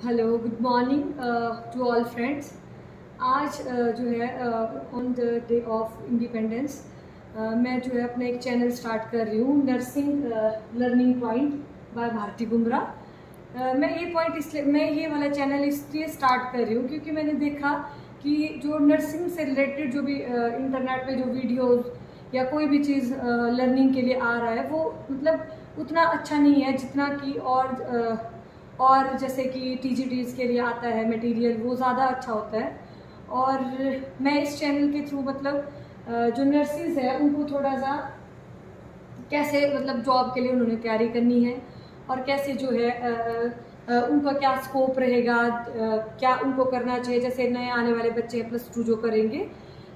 Hello, good morning to all friends. आज जो है on the day of independence मैं जो है अपना एक चैनल स्टार्ट कर रही हूँ, nursing learning point by Bharti Bumrah. मैं ये वाला चैनल इसलिए स्टार्ट कर रही हूँ क्योंकि मैंने देखा कि जो नर्सिंग से रिलेटेड जो भी इंटरनेट पे जो वीडियोस या कोई भी चीज़ लर्निंग के लिए आ रहा है वो मतलब उतना अच्छा नहीं है जितना कि और जैसे कि टीजीटीज़ के लिए आता है मटेरियल, वो ज़्यादा अच्छा होता है। और मैं इस चैनल के थ्रू मतलब जो नर्सिस है उनको थोड़ा सा कैसे मतलब जॉब के लिए उन्होंने तैयारी करनी है और कैसे जो है उनका क्या स्कोप रहेगा, क्या उनको करना चाहिए। जैसे नए आने वाले बच्चे हैं +2 जो करेंगे,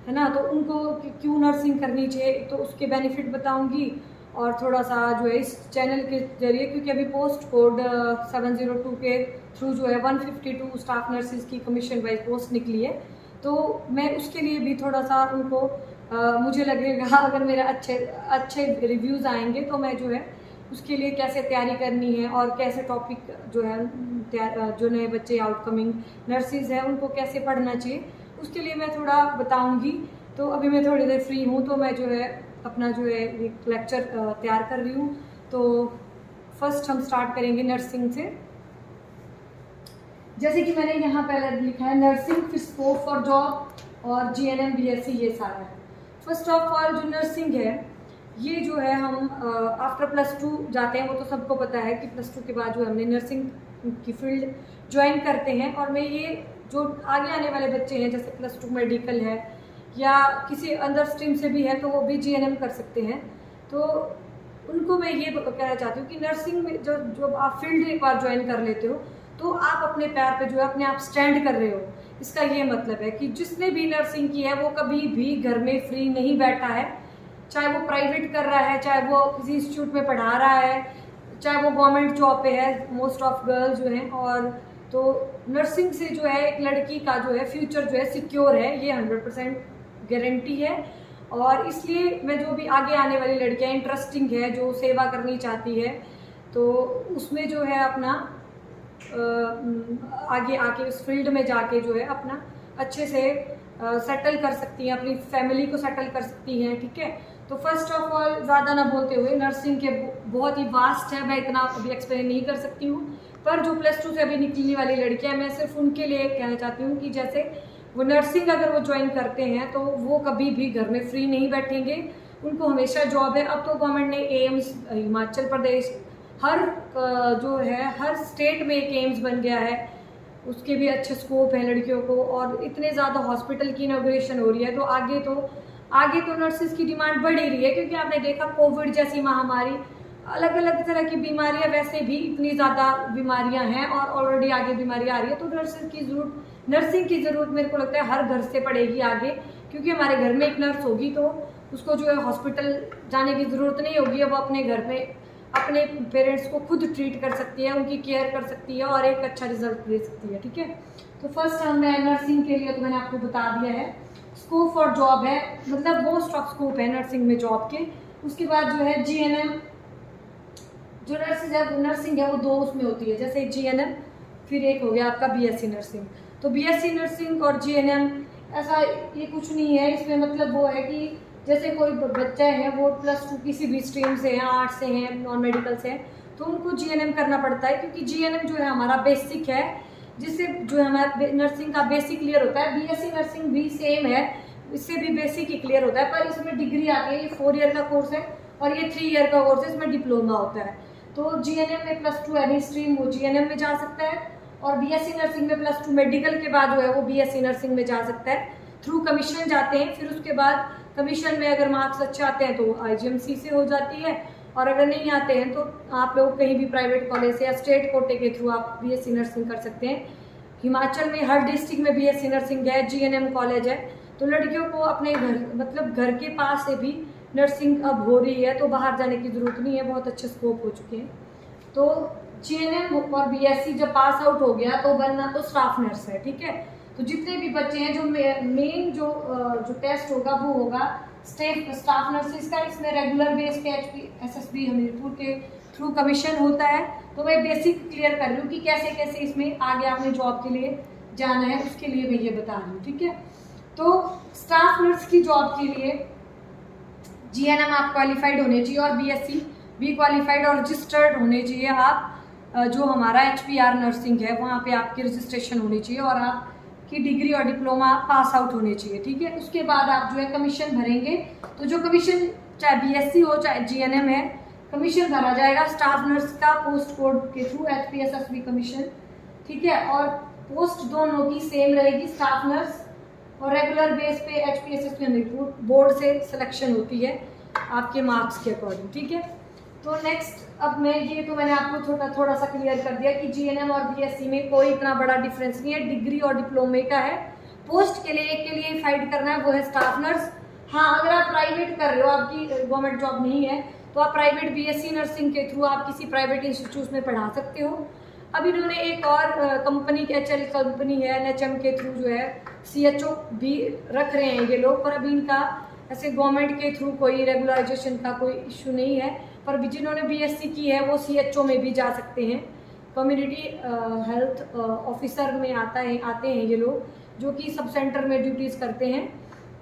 है ना, तो उनको क्यों नर्सिंग करनी चाहिए, तो उसके बेनिफिट बताऊंगी। और थोड़ा सा जो है इस चैनल के जरिए, क्योंकि अभी पोस्ट कोड 702 के थ्रू जो है 152 स्टाफ नर्सिस की कमीशन वाइज पोस्ट निकली है, तो मैं उसके लिए भी थोड़ा सा उनको मुझे लगेगा अगर मेरे अच्छे रिव्यूज़ आएंगे तो मैं जो है उसके लिए कैसे तैयारी करनी है और कैसे टॉपिक जो है जो नए बच्चे आउटकमिंग नर्सिस हैं उनको कैसे पढ़ना चाहिए, उसके लिए मैं थोड़ा बताऊंगी। तो अभी मैं थोड़ी देर फ्री हूँ तो मैं जो है अपना जो है एक लेक्चर तैयार कर रही हूँ। तो फर्स्ट हम स्टार्ट करेंगे नर्सिंग से। जैसे कि मैंने यहाँ पहले लिखा है नर्सिंग फिर स्कोप फॉर जॉब और जीएनएम बीएससी, ये सारा है। फर्स्ट ऑफ ऑल जो नर्सिंग है ये जो है हम आफ्टर +2 जाते हैं, वो तो सबको पता है कि +2 के बाद जो हमने नर्सिंग की फील्ड ज्वाइन करते हैं। और मैं ये जो आगे आने वाले बच्चे हैं जैसे +2 मेडिकल है या किसी अदर स्ट्रीम से भी है तो वो भी जीएनएम कर सकते हैं। तो उनको मैं ये कहना चाहती हूँ कि नर्सिंग में जो आप फील्ड एक बार ज्वाइन कर लेते हो तो आप अपने पैर पे जो है अपने आप स्टैंड कर रहे हो। इसका ये मतलब है कि जिसने भी नर्सिंग की है वो कभी भी घर में फ्री नहीं बैठा है, चाहे वो प्राइवेट कर रहा है, चाहे वो किसी इंस्टीट्यूट में पढ़ा रहा है, चाहे वो गवर्नमेंट जॉब पे है, मोस्ट ऑफ गर्ल्स जो हैं। और तो नर्सिंग से जो है एक लड़की का जो है फ्यूचर जो है सिक्योर है, ये 100% गारंटी है। और इसलिए मैं जो भी आगे आने वाली लड़कियां इंटरेस्टिंग है जो सेवा करनी चाहती है तो उसमें जो है अपना आगे आके उस फील्ड में जाके जो है अपना अच्छे से सेटल कर सकती हैं, अपनी फैमिली को सेटल कर सकती हैं। ठीक है, तो फर्स्ट ऑफ ऑल ज़्यादा ना बोलते हुए, नर्सिंग के बहुत ही वास्ट है, मैं इतना अभी एक्सप्लेन नहीं कर सकती हूँ। पर जो +2 से अभी निकलने वाली लड़कियां, मैं सिर्फ उनके लिए कहना चाहती हूँ कि जैसे वो नर्सिंग अगर वो ज्वाइन करते हैं तो वो कभी भी घर में फ्री नहीं बैठेंगे, उनको हमेशा जॉब है। अब तो गवर्नमेंट ने एम्स हिमाचल प्रदेश हर जो है हर स्टेट में एक एम्स बन गया है, उसके भी अच्छे स्कोप है लड़कियों को। और इतने ज़्यादा हॉस्पिटल की इनॉग्रेशन हो रही है तो आगे तो नर्सिस की डिमांड बढ़ ही रही है, क्योंकि आपने देखा कोविड जैसी महामारी, अलग अलग तरह की बीमारियां, वैसे भी इतनी ज़्यादा बीमारियां हैं और ऑलरेडी आगे बीमारियां आ रही है। तो नर्सिंग की ज़रूरत मेरे को लगता है हर घर से पड़ेगी आगे, क्योंकि हमारे घर में एक नर्स होगी तो उसको जो है हॉस्पिटल जाने की ज़रूरत नहीं होगी। वो अपने घर में अपने पेरेंट्स को खुद ट्रीट कर सकती है, उनकी केयर कर सकती है और एक अच्छा रिजल्ट दे सकती है। ठीक है, तो फर्स्ट हमने नर्सिंग के लिए तो मैंने आपको बता दिया है, स्कोप फॉर जॉब है, मतलब मोस्ट ऑफ स्कोप है नर्सिंग में जॉब के। उसके बाद जो है जीएनएम, जो नर्सिंग है वो 2 उसमें होती है, जैसे जीएनएम फिर एक हो गया आपका बीएससी नर्सिंग। तो बीएससी नर्सिंग और जीएनएम ऐसा ये कुछ नहीं है, इसमें मतलब वो है कि जैसे कोई बच्चा है वो +2 किसी भी स्ट्रीम से है, आर्ट से हैं, नॉन मेडिकल से हैं, तो उनको जीएनएम करना पड़ता है, क्योंकि जीएनएम जो है हमारा बेसिक है, जिससे जो है हमारा नर्सिंग का बेसिक क्लियर होता है। बीएससी नर्सिंग भी सेम है, इससे भी बेसिक ही क्लियर होता है, पर इसमें डिग्री आती है। ये 4 ईयर का कोर्स है और ये 3 ईयर का कोर्स है, इसमें डिप्लोमा होता है। तो जीएनएम में +2 एनी स्ट्रीम वो जीएनएम में जा सकता है, और बीएससी नर्सिंग में +2 मेडिकल के बाद जो है वो बीएससी नर्सिंग में जा सकता है। थ्रू कमीशन जाते हैं, फिर उसके बाद कमीशन में अगर मार्क्स अच्छे आते हैं तो आईजीएमसी से हो जाती है, और अगर नहीं आते हैं तो आप लोग कहीं भी प्राइवेट कॉलेज से या स्टेट कोटे के थ्रू आप बीएससी नर्सिंग कर सकते हैं। हिमाचल में हर डिस्ट्रिक्ट में बीएससी नर्सिंग है, जीएनएम कॉलेज है। तो लड़कियों को अपने घर के पास से भी नर्सिंग अब हो रही है, तो बाहर जाने की ज़रूरत नहीं है, बहुत अच्छे स्कोप हो चुके हैं। तो जीएनएम और बीएससी जब पास आउट हो गया तो बनना तो स्टाफ नर्स है। ठीक है, तो जितने भी बच्चे हैं जो मेन जो टेस्ट होगा वो होगा स्टाफ नर्सिस का। इसमें रेगुलर बेस के एचपी एसएसबी हमीरपुर के थ्रू कमीशन होता है। तो मैं बेसिक क्लियर कर रही हूँ कि कैसे कैसे इसमें आगे आपने जॉब के लिए जाना है, उसके लिए मैं ये बता रही हूँ, ठीक है। तो स्टाफ नर्स की जॉब के लिए GNM आप क्वालिफाइड होने चाहिए और BSc भी क्वालिफाइड और रजिस्टर्ड होने चाहिए आप। जो हमारा HPR नर्सिंग है वहाँ पे आपकी रजिस्ट्रेशन होनी चाहिए और आपकी डिग्री और डिप्लोमा पास आउट होने चाहिए, ठीक है। उसके बाद आप जो है कमीशन भरेंगे। तो जो कमीशन चाहे BSc हो चाहे GNM है, कमीशन भरा जाएगा स्टाफ नर्स का पोस्ट कोड के थ्रू HPSSB कमीशन, ठीक है। और पोस्ट दोनों की सेम रहेगी, स्टाफ नर्स और रेगुलर बेस पे HPSSB बोर्ड से सिलेक्शन होती है आपके मार्क्स के अकॉर्डिंग, ठीक है। तो नेक्स्ट अब मैं ये तो मैंने आपको थोड़ा सा क्लियर कर दिया कि GNM और BSc में कोई इतना बड़ा डिफरेंस नहीं है, डिग्री और डिप्लोमे का है। पोस्ट के लिए एक के लिए फाइट करना है, वो है स्टाफ नर्स। हाँ, अगर आप प्राइवेट कर रहे हो, आपकी गवर्नमेंट जॉब नहीं है, तो आप प्राइवेट BSc नर्सिंग के थ्रू आप किसी प्राइवेट इंस्टीट्यूट में पढ़ा सकते हो। अब इन्होंने एक और कंपनी HL कंपनी है NHM के थ्रू जो है CHO भी रख रहे हैं ये लोग, पर अभी इनका ऐसे गवर्नमेंट के थ्रू कोई रेगुलराइजेशन का कोई इशू नहीं है। पर जिन्होंने BSc की है वो CHO में भी जा सकते हैं। कम्युनिटी हेल्थ ऑफिसर में आते हैं ये लोग, जो कि सब सेंटर में ड्यूटीज़ करते हैं।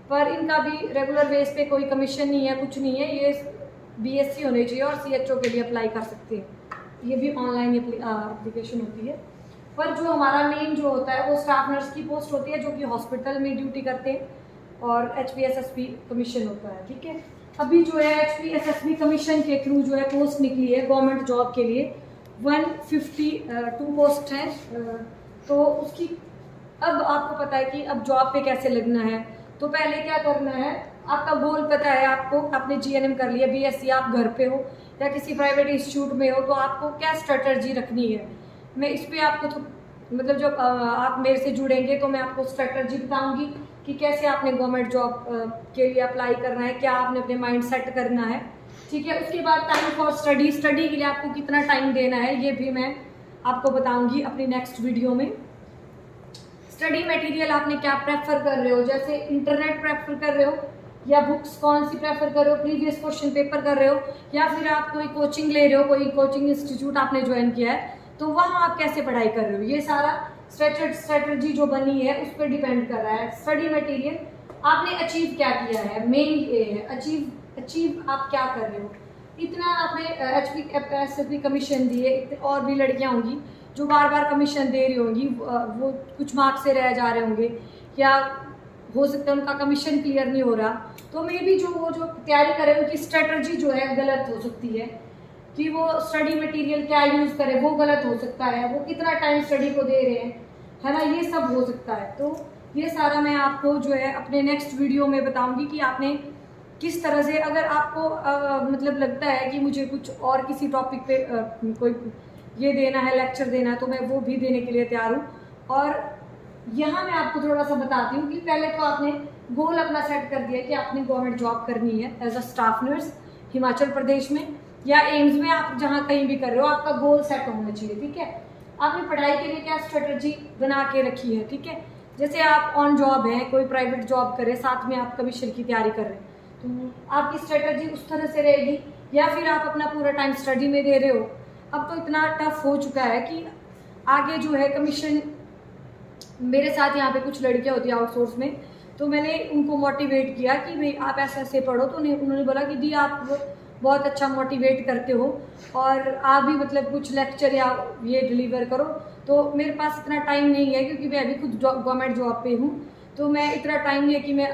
पर इनका भी रेगुलर बेस पे कोई कमीशन नहीं है, कुछ नहीं है। ये BSc होने चाहिए और CHO के लिए अप्लाई कर सकते हैं। ये भी ऑनलाइन एप्लीकेशन होती है। पर जो हमारा मेन जो होता है वो स्टाफ नर्स की पोस्ट होती है, जो कि हॉस्पिटल में ड्यूटी करते हैं, और HPSSB कमीशन होता है, ठीक है। अभी जो है HPSSB कमीशन के थ्रू जो है पोस्ट निकली है गवर्नमेंट जॉब के लिए 152 पोस्ट है। तो उसकी अब आपको पता है कि अब जॉब पे कैसे लगना है। तो पहले क्या करना है, आपका गोल पता है आपको, आपने GNM कर लिया, BSc आप घर पे हो या किसी प्राइवेट इंस्टीट्यूट में हो, तो आपको क्या स्ट्रेटजी रखनी है। मैं इस पर आपको मतलब जब आप मेरे से जुड़ेंगे तो मैं आपको स्ट्रेटजी बताऊंगी कि कैसे आपने गवर्नमेंट जॉब के लिए अप्लाई करना है, क्या आपने अपने माइंड सेट करना है, ठीक है। उसके बाद टाइम फॉर स्टडी के लिए आपको कितना टाइम देना है, ये भी मैं आपको बताऊंगी अपनी नेक्स्ट वीडियो में। स्टडी मटेरियल आपने क्या प्रेफर कर रहे हो, जैसे इंटरनेट प्रेफर कर रहे हो या बुक्स कौन सी प्रेफर कर रहे हो, प्रीवियस क्वेश्चन पेपर कर रहे हो, या फिर आप कोई कोचिंग ले रहे हो, कोई कोचिंग इंस्टीट्यूट आपने ज्वाइन किया है, तो वहाँ आप कैसे पढ़ाई कर रहे हो। ये सारा स्ट्रेटजी जो बनी है उस पर डिपेंड कर रहा है। स्टडी मटेरियल आपने अचीव क्या किया है, मेन ये है अचीव आप क्या कर रहे हो। इतना आपने HPSSB कमीशन दिए, और भी लड़कियां होंगी जो बार बार कमीशन दे रही होंगी, वो कुछ मार्क्स से रह जा रहे होंगे, या हो सकता है उनका कमीशन क्लियर नहीं हो रहा। तो मे भी वो जो तैयारी करें उनकी स्ट्रेटजी जो है गलत हो सकती है, कि वो स्टडी मटेरियल क्या यूज़ करें वो गलत हो सकता है, वो कितना टाइम स्टडी को दे रहे हैं, है ना, ये सब हो सकता है। तो ये सारा मैं आपको जो है अपने नेक्स्ट वीडियो में बताऊंगी कि आपने किस तरह से, अगर आपको मतलब लगता है कि मुझे कुछ और किसी टॉपिक पे कोई ये देना है, लेक्चर देना है, तो मैं वो भी देने के लिए तैयार हूँ। और यहाँ मैं आपको थोड़ा सा बताती हूँ कि पहले तो आपने गोल अपना सेट कर दिया कि आपने गवर्नमेंट जॉब करनी है as a staff nurse Himachal Pradesh में या एम्स में, आप जहाँ कहीं भी कर रहे हो, आपका गोल सेट होना चाहिए, ठीक है। आपने पढ़ाई के लिए क्या स्ट्रेटजी बना के रखी है, ठीक है। जैसे आप ऑन जॉब हैं, कोई प्राइवेट जॉब करे, साथ में आप कमीशन की तैयारी कर रहे हैं, तो आपकी स्ट्रेटजी उस तरह से रहेगी, या फिर आप अपना पूरा टाइम स्टडी में दे रहे हो। अब तो इतना टफ हो चुका है कि आगे जो है कमीशन, मेरे साथ यहाँ पे कुछ लड़कियाँ होती है आउटसोर्स में, तो मैंने उनको मोटिवेट किया कि भाई आप ऐसे ऐसे पढ़ो, तो उन्होंने बोला कि दी आप बहुत अच्छा मोटिवेट करते हो और आप भी मतलब कुछ लेक्चर या ये डिलीवर करो। तो मेरे पास इतना टाइम नहीं है, क्योंकि मैं अभी खुद गवर्नमेंट जॉब पे हूँ, तो मैं इतना टाइम नहीं है कि मैं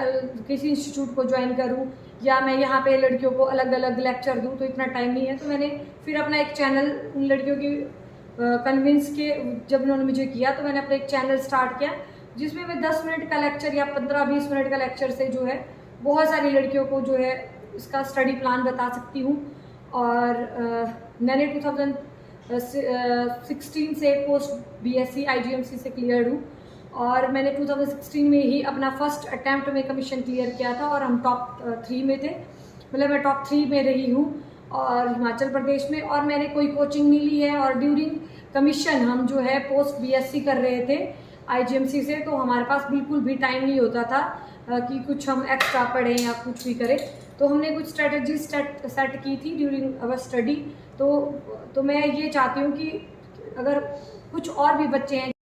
किसी इंस्टीट्यूट को ज्वाइन करूँ या मैं यहाँ पे लड़कियों को अलग अलग लेक्चर दूँ, तो इतना टाइम नहीं है। तो मैंने फिर अपना एक चैनल उन लड़कियों की कन्विंस के, जब उन्होंने मुझे किया तो मैंने अपना एक चैनल स्टार्ट किया, जिसमें मैं 10 मिनट का लेक्चर या 15-20 मिनट का लेक्चर से जो है बहुत सारी लड़कियों को जो है इसका स्टडी प्लान बता सकती हूँ। और मैंने 2016 से पोस्ट BSc IGMC से क्लियर हूँ, और मैंने 2016 में ही अपना फर्स्ट अटैम्प्ट में कमीशन क्लियर किया था, और हम टॉप 3 में थे, मतलब मैं टॉप 3 में रही हूँ और हिमाचल प्रदेश में। और मैंने कोई कोचिंग नहीं ली है, और ड्यूरिंग कमीशन हम जो है पोस्ट BSc कर रहे थे IGMC से, तो हमारे पास बिल्कुल भी टाइम नहीं होता था कि कुछ हम एक्स्ट्रा पढ़ें या कुछ भी करें। तो हमने कुछ स्ट्रेटजी सेट की थी ड्यूरिंग अवर स्टडी, तो मैं ये चाहती हूँ कि अगर कुछ और भी बच्चे हैं